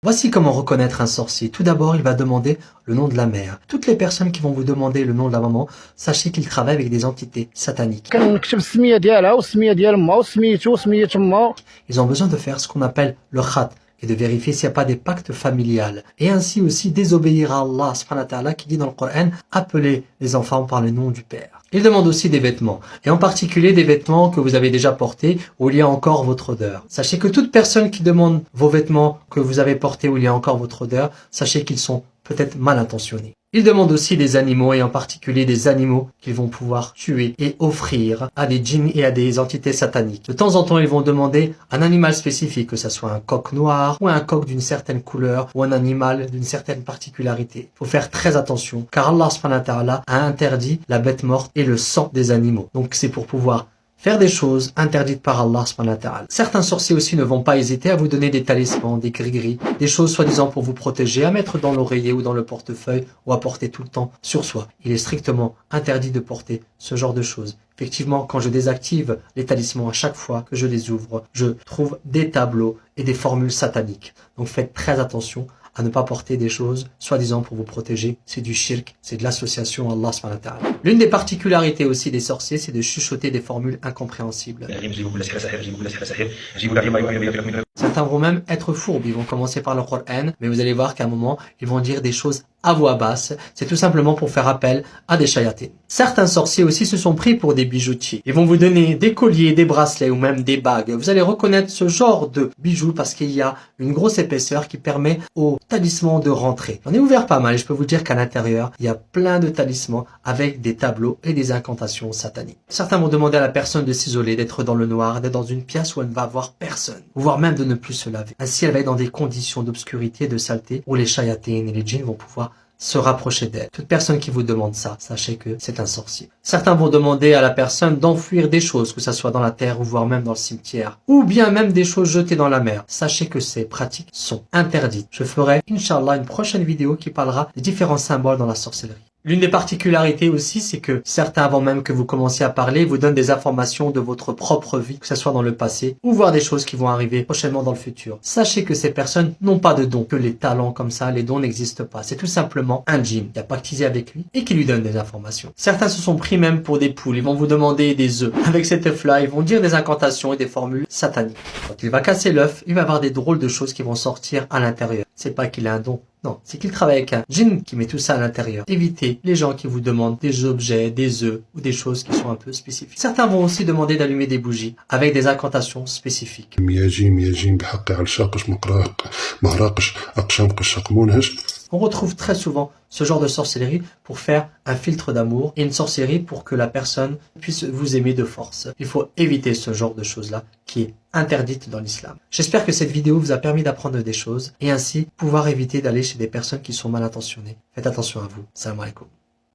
Voici comment reconnaître un sorcier. Tout d'abord, il va demander le nom de la mère. Toutes les personnes qui vont vous demander le nom de la maman, sachez qu'ils travaillent avec des entités sataniques. Ils ont besoin de faire ce qu'on appelle le khat et de vérifier s'il n'y a pas des pactes familiales. Et ainsi aussi désobéir à Allah subhanahu wa ta'ala qui dit dans le Coran, appelez les enfants par le nom du Père. Il demande aussi des vêtements, et en particulier des vêtements que vous avez déjà portés où il y a encore votre odeur. Sachez que toute personne qui demande vos vêtements que vous avez portés où il y a encore votre odeur, sachez qu'ils sont peut-être mal intentionnés. Il demande aussi des animaux, et en particulier des animaux qu'ils vont pouvoir tuer et offrir à des djinns et à des entités sataniques. De temps en temps, ils vont demander un animal spécifique, que ce soit un coq noir ou un coq d'une certaine couleur ou un animal d'une certaine particularité. Il faut faire très attention, car Allah subhanahu wa ta'ala a interdit la bête morte et le sang des animaux. Donc c'est pour pouvoir faire des choses interdites par Allah subhanahu wa ta'ala. Certains sorciers aussi ne vont pas hésiter à vous donner des talismans, des gris-gris, des choses soi-disant pour vous protéger, à mettre dans l'oreiller ou dans le portefeuille ou à porter tout le temps sur soi. Il est strictement interdit de porter ce genre de choses. Effectivement, quand je désactive les talismans à chaque fois que je les ouvre, je trouve des tableaux et des formules sataniques. Donc faites très attention à ne pas porter des choses soi-disant pour vous protéger. C'est du shirk, c'est de l'association à Allah subhanahu wa ta'ala. L'une des particularités aussi des sorciers, c'est de chuchoter des formules incompréhensibles. Certains vont même être fourbes, ils vont commencer par le Coran, mais vous allez voir qu'à un moment, ils vont dire des choses à voix basse. C'est tout simplement pour faire appel à des shayatines. Certains sorciers aussi se sont pris pour des bijoutiers. Ils vont vous donner des colliers, des bracelets ou même des bagues. Vous allez reconnaître ce genre de bijoux parce qu'il y a une grosse épaisseur qui permet au talisman de rentrer. J'en ai ouvert pas mal et je peux vous dire qu'à l'intérieur, il y a plein de talismans avec des tableaux et des incantations sataniques. Certains vont demander à la personne de s'isoler, d'être dans le noir, d'être dans une pièce où elle ne va voir personne, voire même de ne plus se laver. Ainsi, elle va être dans des conditions d'obscurité et de saleté où les shayatines et les djinns vont pouvoir se rapprocher d'elle. Toute personne qui vous demande ça, sachez que c'est un sorcier. Certains vont demander à la personne d'enfouir des choses, que ça soit dans la terre ou voire même dans le cimetière, ou bien même des choses jetées dans la mer. Sachez que ces pratiques sont interdites. Je ferai, Inch'Allah, une prochaine vidéo qui parlera des différents symboles dans la sorcellerie. L'une des particularités aussi, c'est que certains, avant même que vous commenciez à parler, vous donnent des informations de votre propre vie, que ce soit dans le passé, ou voir des choses qui vont arriver prochainement dans le futur. Sachez que ces personnes n'ont pas de dons, que les talents comme ça, les dons n'existent pas. C'est tout simplement un djinn qui a pactisé avec lui et qui lui donne des informations. Certains se sont pris même pour des poules, ils vont vous demander des œufs. Avec cet œuf-là, ils vont dire des incantations et des formules sataniques. Quand il va casser l'œuf, il va y avoir des drôles de choses qui vont sortir à l'intérieur. C'est pas qu'il a un don. Non, c'est qu'il travaille avec un djinn qui met tout ça à l'intérieur. Évitez les gens qui vous demandent des objets, des œufs ou des choses qui sont un peu spécifiques. Certains vont aussi demander d'allumer des bougies avec des incantations spécifiques. On retrouve très souvent ce genre de sorcellerie pour faire un filtre d'amour et une sorcellerie pour que la personne puisse vous aimer de force. Il faut éviter ce genre de choses-là qui est interdite dans l'islam. J'espère que cette vidéo vous a permis d'apprendre des choses et ainsi pouvoir éviter d'aller chez des personnes qui sont mal intentionnées. Faites attention à vous. Salam alaikum.